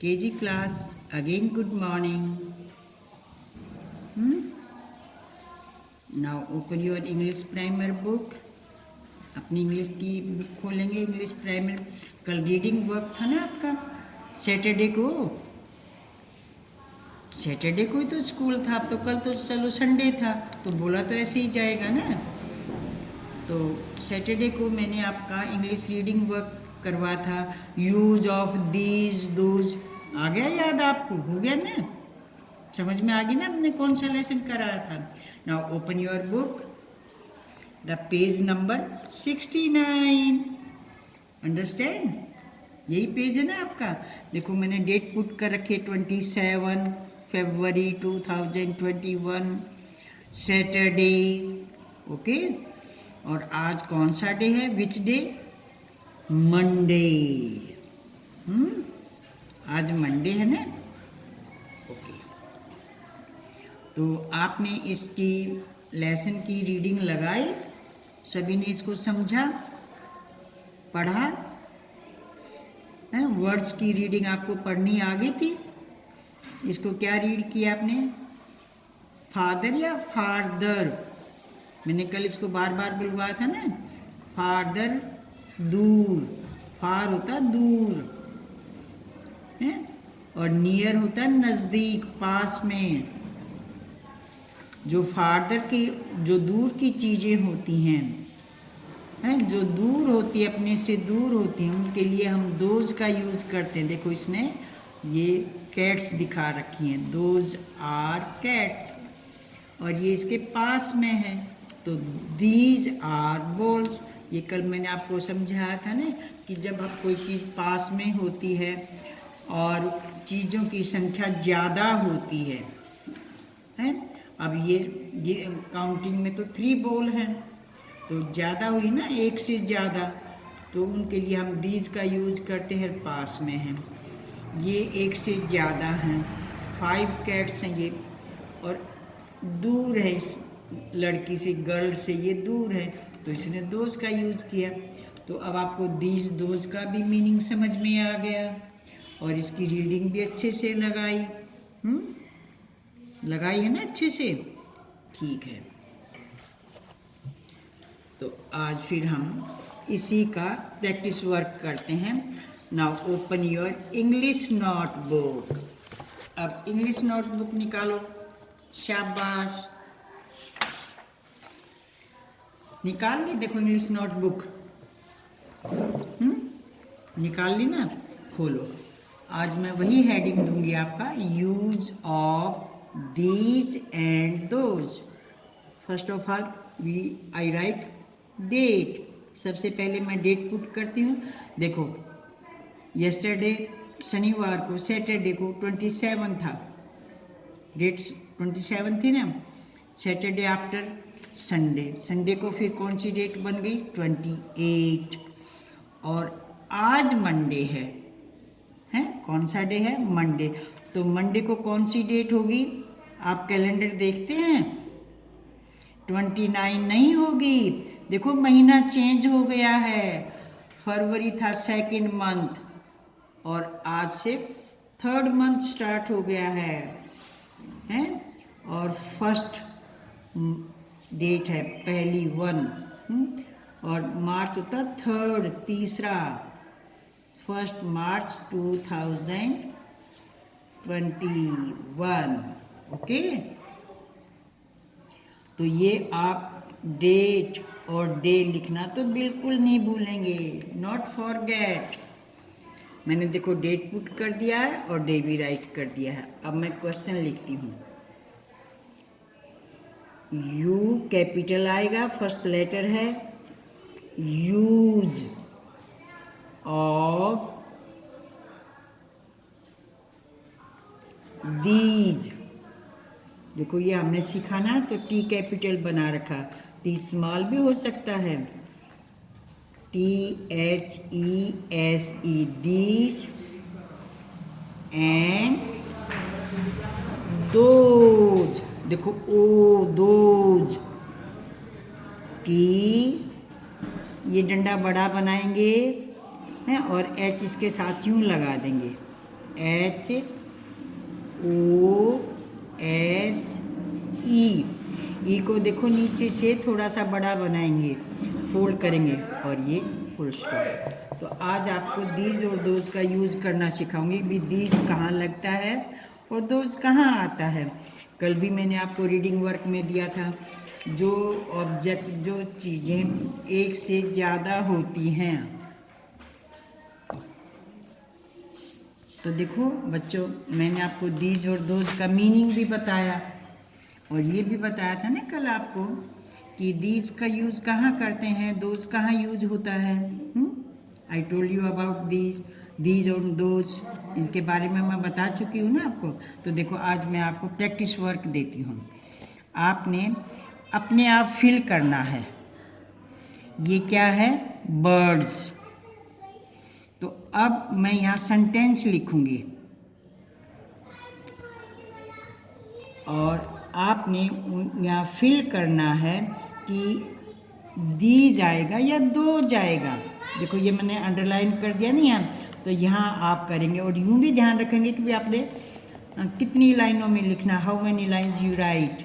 KG class, again good morning. Now open your English primer book. अपनी English की book खोलेंगे, English primer. कल reading work था ना आपका, सैटरडे को ही तो स्कूल था। अब तो कल तो चलो संडे था, तो बोला तो ऐसे ही जाएगा ना। तो सैटरडे को मैंने आपका इंग्लिश रीडिंग वर्क करवा था। यूज ऑफ दीज दोज आ गया याद आपको? हो गया ना, समझ में आ गई ना हमने कौन सा लेसन कराया था। Now open your book, the page number 69। Understand? यही पेज है ना आपका। देखो मैंने डेट पुट कर रखी है 27 फरवरी 2021 सैटरडे। ओके, और आज कौन सा डे है? Which day? मंडे। आज मंडे है ना। ओके, तो आपने इसकी लेसन की रीडिंग लगाई, सभी ने इसको समझा, पढ़ा है? वर्ड्स की रीडिंग आपको पढ़नी आ गई थी। इसको क्या रीड किया आपने? फादर या फादर? मैंने कल इसको बार बार बुलवाया था ना। फादर दूर, फार होता दूर है, और नियर होता है नज़दीक, पास में। जो फादर की, जो दूर की चीज़ें होती हैं, जो दूर होती है, अपने से दूर होती हैं, उनके लिए हम दोज का यूज़ करते हैं। देखो इसने ये कैट्स दिखा रखी हैं, दोज आर कैट्स, और ये इसके पास में है तो दीज आर बॉल्स। ये कल मैंने आपको समझाया था ना कि जब आप कोई चीज़ पास में होती है और चीज़ों की संख्या ज़्यादा होती है। अब ये काउंटिंग में तो 3 बॉल हैं, तो ज़्यादा हुई ना, एक से ज़्यादा, तो उनके लिए हम दीज का यूज़ करते हैं, पास में हैं। ये एक से ज़्यादा हैं, 5 कैट्स हैं ये, और दूर है इस लड़की से, गर्ल से ये दूर है, तो इसने दोज का यूज़ किया। तो अब आपको दीज दोज का भी मीनिंग समझ में आ गया, और इसकी रीडिंग भी अच्छे से लगाई। लगाई है ना अच्छे से? ठीक है, तो आज फिर हम इसी का प्रैक्टिस वर्क करते हैं। Now open your English notebook. अब इंग्लिश नोटबुक निकालो, शाबाश, निकाल ली। देखो इंग्लिश नोटबुक निकाल ली ना, खोलो। आज मैं वही हेडिंग दूंगी आपका, use of these and those. First of all I write date. सबसे पहले मैं डेट पुट करती हूँ। देखो यस्टरडे शनिवार को, सैटरडे को 27 था, डेट 27 थी ना। सैटरडे आफ्टर संडे, संडे को फिर कौन सी डेट बन गई? 28। और आज मंडे है, कौन सा डे है? मंडे। तो मंडे को कौन सी डेट होगी? आप कैलेंडर देखते हैं? 29 नहीं होगी। देखो महीना चेंज हो गया है। फरवरी था सेकंड मंथ, और आज से थर्ड मंथ स्टार्ट हो गया है? और फर्स्ट डेट है पहली 1, और मार्च होता थर्ड, तीसरा, 1 मार्च 2021। ओके, तो ये आप डेट और डे लिखना तो बिल्कुल नहीं भूलेंगे, नॉट फॉरगेट। मैंने देखो डेट पुट कर दिया है और डे भी राइट कर दिया है। अब मैं क्वेश्चन लिखती हूँ। यू कैपिटल आएगा, फर्स्ट लेटर है। यूज ऑफ दीज, देखो ये हमने सीखा ना, तो टी कैपिटल बना रखा, टी स्मॉल भी हो सकता है, THESE, दीज एंड दोज। देखो ओ दोज, टी ये डंडा बड़ा बनाएंगे हैं, और H इसके साथ यूं लगा देंगे, H O S E। ई को देखो नीचे से थोड़ा सा बड़ा बनाएंगे, फोल्ड करेंगे और ये फुल स्टॉप। तो आज आपको दीज और दोज का यूज़ करना सिखाऊंगी भी दीज कहाँ लगता है और दोज कहाँ आता है। कल भी मैंने आपको रीडिंग वर्क में दिया था, जो ऑब्जेक्ट जो चीज़ें एक से ज़्यादा होती हैं। तो देखो बच्चों, मैंने आपको दीज और दोज का मीनिंग भी बताया और ये भी बताया था ना कल आपको कि दीज का यूज़ कहाँ करते हैं, दोज कहाँ यूज होता है। I told you about these और दोज, इनके बारे में मैं बता चुकी हूँ ना आपको। तो देखो आज मैं आपको प्रैक्टिस वर्क देती हूँ। आपने अपने आप फील करना है। ये क्या है? बर्ड्स। तो अब मैं यहाँ सेंटेंस लिखूंगी और आपने यहाँ फिल करना है कि दी जाएगा या दो जाएगा। देखो ये मैंने अंडरलाइन कर दिया नहीं है, तो यहाँ आप करेंगे और यूँ भी ध्यान रखेंगे कि भी आपने कितनी लाइनों में लिखना, how many lines you right.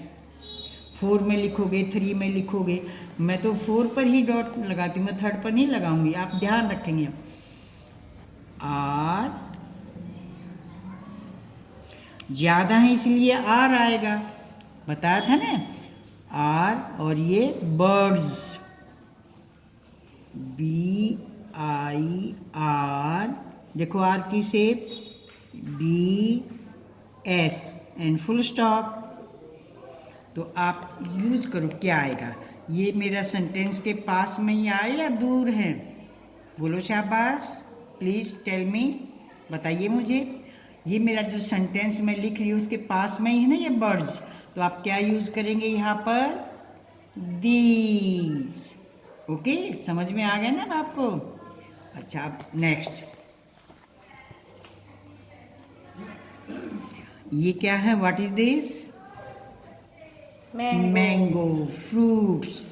4 में लिखोगे, 3 में लिखोगे। मैं तो 4 पर ही डॉट लगाती हूँ, मैं 3rd पर नहीं लगाऊंगी, आप ध्यान रखेंगे। आर ज़्यादा है इसलिए आर आएगा, बताया था ना, आर। और ये बर्ड्स, BIR। देखो आर की shape DS and full stop. तो आप यूज करो, क्या आएगा। ये मेरा सेंटेंस के पास में ही आए या दूर है? बोलो शाबाश, प्लीज़ टेल मी, बताइए मुझे। ये मेरा जो सेंटेंस मैं लिख रही हूँ उसके पास में ही है ना ये बर्ड्स, तो आप क्या यूज़ करेंगे यहाँ पर? दीज। ओके, समझ में आ गया ना आपको? अच्छा, अब नेक्स्ट, ये क्या है? What is this? Mango fruits.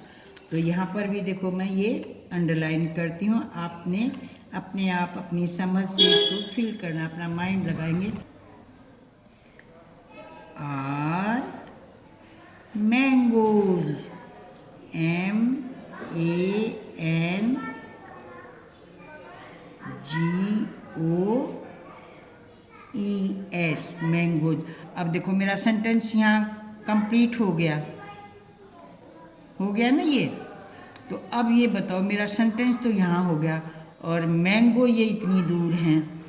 तो यहाँ पर भी देखो मैं ये अंडरलाइन करती हूँ। आपने अपने आप अपनी समझ से इसको फिल करना, अपना माइंड लगाएंगे। Are mangoes, MANGOES, mangoes. अब देखो मेरा सेंटेंस यहाँ कंप्लीट हो गया ना ये। तो अब ये बताओ, मेरा सेंटेंस तो यहाँ हो गया और मैंगो ये इतनी दूर हैं।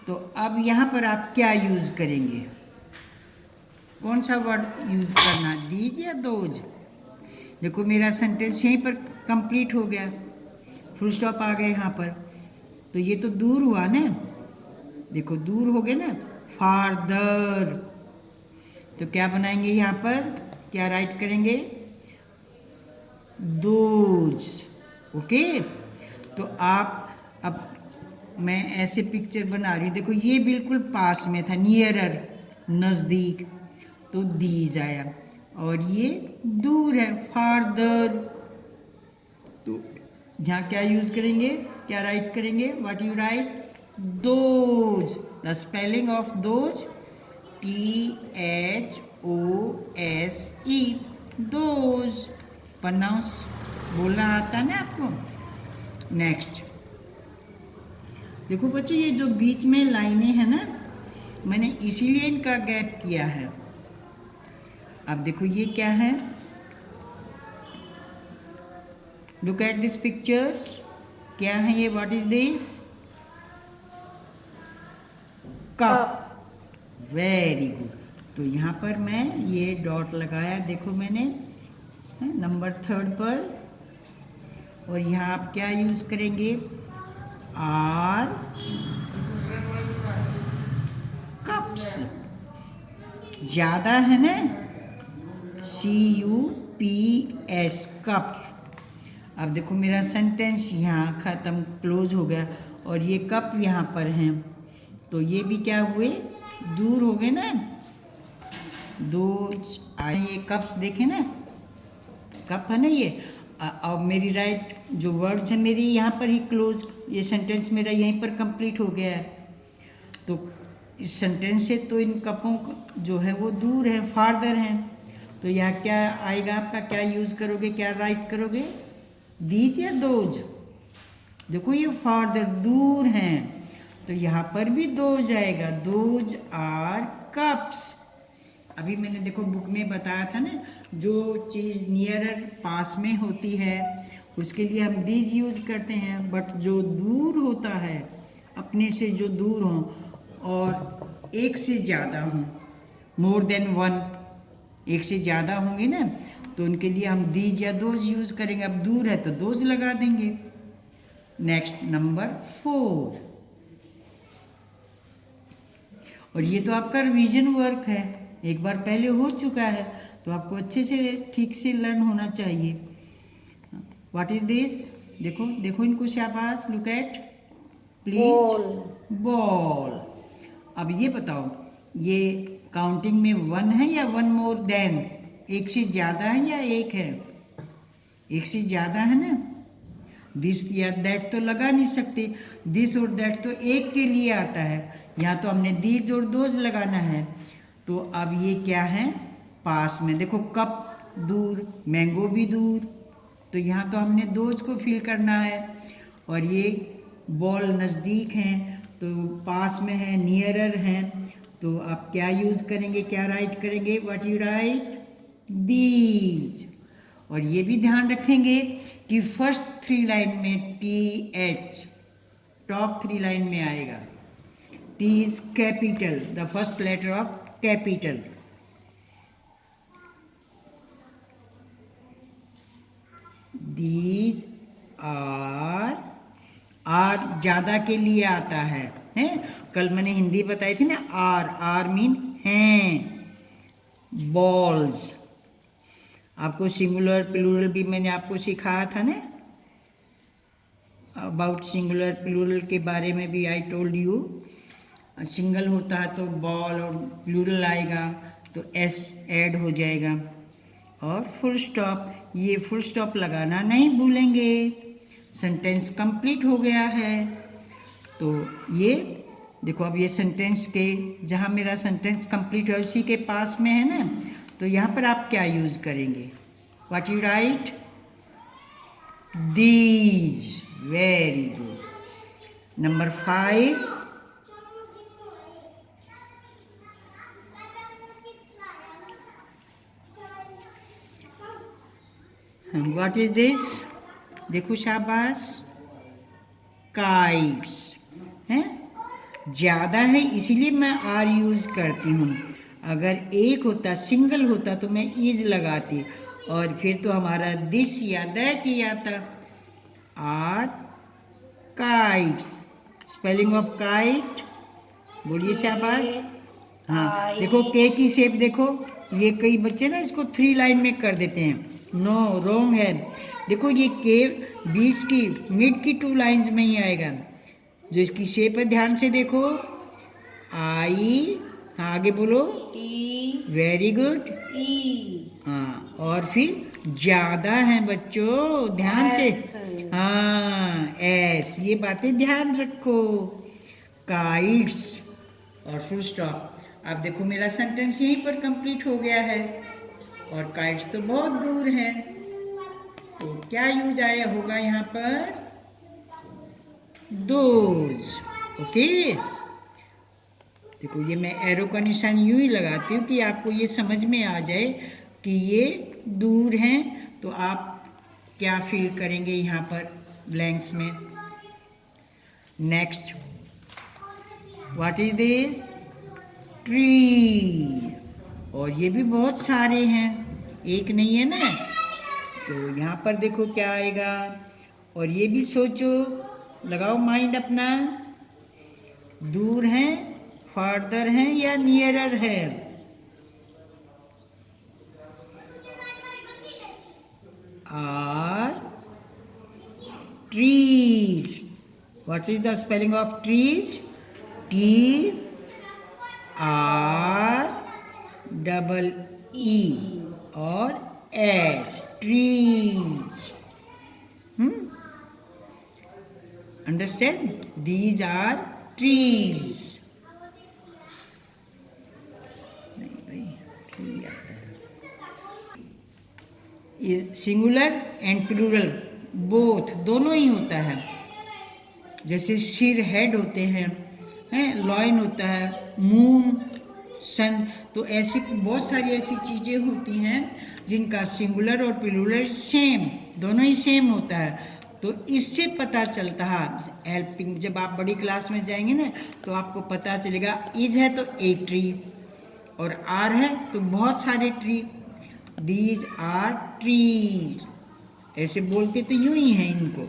तो अब यहाँ पर आप क्या यूज़ करेंगे? कौन सा वर्ड यूज़ करना, दीज या दोज? देखो मेरा सेंटेंस यहीं पर कंप्लीट हो गया, फुल स्टॉप आ गया यहाँ पर। तो ये तो दूर हुआ ना, देखो दूर हो गया ना, फार्दर। तो क्या बनाएंगे यहाँ पर, क्या राइट करेंगे? दोज। ओके। तो आप, अब मैं ऐसे पिक्चर बना रही हूँ, देखो ये बिल्कुल पास में था, नियरर, नज़दीक, तो दीज आया। और ये दूर है, फार्दर। तो यहाँ क्या यूज़ करेंगे, क्या राइट करेंगे? What you write? Those. The spelling of those, THOSE, those. Pronounce बोलना आता है ना आपको? नेक्स्ट, देखो बच्चों ये जो बीच में लाइनें हैं ना, मैंने इसीलिए इनका गैप किया है। अब देखो ये क्या है, लुक एट दिस पिक्चर्स, क्या है ये? What is this? Cup. Very good. तो यहाँ पर मैं ये डॉट लगाया, देखो मैंने नंबर 3rd पर। और यहाँ आप क्या यूज करेंगे? Are cups. ज्यादा है ना, CUPS, कप्स। अब देखो मेरा सेंटेंस यहाँ ख़त्म, क्लोज हो गया और ये कप यहाँ पर हैं, तो ये भी क्या हुए? दूर हो गए ना। दो ये कप्स देखे ना, कप है ना ये। अब मेरी राइट जो वर्ड्स है मेरी यहाँ पर ही क्लोज, ये सेंटेंस मेरा यहीं पर कंप्लीट हो गया है। तो इस सेंटेंस से तो इन कपों जो है वो दूर है, फार्दर हैं। तो यह क्या आएगा आपका, क्या यूज़ करोगे, क्या राइट करोगे, दीज या दोज। देखो ये फार्दर दूर हैं, तो यहाँ पर भी दोज आएगा, दोज आर कप्स। अभी मैंने देखो बुक में बताया था ना, जो चीज़ नियरर पास में होती है उसके लिए हम दीज यूज करते हैं, बट जो दूर होता है अपने से, जो दूर हों और एक से ज़्यादा हों, मोर देन वन, एक से ज़्यादा होंगे ना, तो उनके लिए हम दीज या दोज यूज करेंगे। अब दूर है तो दोज लगा देंगे। नेक्स्ट नंबर 4, और ये तो आपका रिवीजन वर्क है, एक बार पहले हो चुका है, तो आपको अच्छे से ठीक से लर्न होना चाहिए। व्हाट इज दिस, देखो देखो इनको शाबाश, लुक एट प्लीज, बॉल। अब ये बताओ, ये काउंटिंग में 1 है या 1 मोर देन, एक से ज़्यादा है या एक है, एक से ज़्यादा है ना। दिस या दैट तो लगा नहीं सकते, दिस और दैट तो एक के लिए आता है, यहाँ तो हमने दीज और दोज लगाना है। तो अब ये क्या है, पास में, देखो कप दूर, मैंगो भी दूर, तो यहाँ तो हमने दोज को फिल करना है। और ये बॉल नज़दीक हैं, तो पास में है, नियरर हैं, तो आप क्या यूज़ करेंगे, क्या राइट करेंगे, व्हाट यू राइट, दीज। और ये भी ध्यान रखेंगे कि फर्स्ट 3 लाइन में TH टॉप 3 लाइन में आएगा। T is capital, the first letter of capital. These are ज़्यादा के लिए आता है, हैं? कल मैंने हिंदी बताई थी ना, आर मीन हैं, बॉल्स। आपको सिंगुलर प्लूरल भी मैंने आपको सिखाया था ना, अबाउट सिंगुलर प्लूरल के बारे में भी आई टोल्ड यू। सिंगल होता है तो बॉल, और प्लूरल आएगा तो एस ऐड हो जाएगा। और फुल स्टॉप, ये फुल स्टॉप लगाना नहीं भूलेंगे। सेंटेंस कंप्लीट हो गया है। तो ये देखो, अब ये सेंटेंस के जहाँ मेरा सेंटेंस कंप्लीट है उसी के पास में है ना, तो यहाँ पर आप क्या यूज़ करेंगे, what you right, these. Very good. Number 5, what is this, देखो शाबाश, काइट्स हैं, ज़्यादा है इसीलिए मैं आर यूज़ करती हूँ। अगर एक होता, सिंगल होता, तो मैं इज लगाती, और फिर तो हमारा दिस या दैट ही आता। Are kites, spelling of kite, बोलिए शाबाश। हाँ देखो के की शेप देखो, ये कई बच्चे ना इसको 3 लाइन में कर देते हैं, नो रॉन्ग है। देखो ये के बीच की, मिड की 2 लाइंस में ही आएगा। जो इसकी शेप है ध्यान से देखो, आई, हाँ आगे बोलो, टी, वेरी गुड, ई, हाँ, और फिर ज़्यादा है बच्चों, ध्यान से, हाँ एस, ये बातें ध्यान रखो, काइट्स और फुल स्टॉप। अब देखो मेरा सेंटेंस यहीं पर कंप्लीट हो गया है, और काइट्स तो बहुत दूर है, तो क्या यूज आया होगा यहाँ पर, दोज। ओके, देखो ये मैं एरो का निशान यूं ही लगाती हूँ कि आपको ये समझ में आ जाए कि ये दूर हैं, तो आप क्या फील करेंगे यहाँ पर ब्लैंक्स में। Next, what is the tree, और ये भी बहुत सारे हैं, एक नहीं है ना, तो यहाँ पर देखो क्या आएगा, और ये भी सोचो, लगाओ माइंड अपना, दूर हैं, फार्दर हैं या नियरर है, are trees. What is the spelling of trees, T R double E और S, trees. Understand? These are trees. Singular and plural both, दोनों ही होता है। जैसे सिर हेड होते हैं, लॉइन होता है, मून सन, तो ऐसी बहुत सारी ऐसी चीज़ें होती हैं जिनका सिंगुलर और प्लूरल सेम, दोनों ही सेम होता है। तो इससे पता चलता है हेल्पिंग, जब आप बड़ी क्लास में जाएंगे ना तो आपको पता चलेगा इज है तो एक ट्री, और आर है तो बहुत सारे ट्री, दीज आर ट्रीज, ऐसे बोलते तो यूं ही है इनको।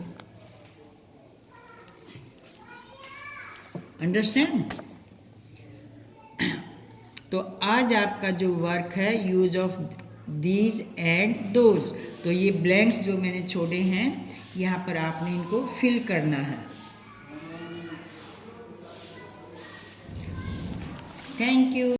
अंडरस्टैंड? तो आज आपका जो वर्क है use of these and those, तो ये ब्लैंक्स जो मैंने छोड़े हैं यहाँ पर आपने इनको फिल करना है। Thank you.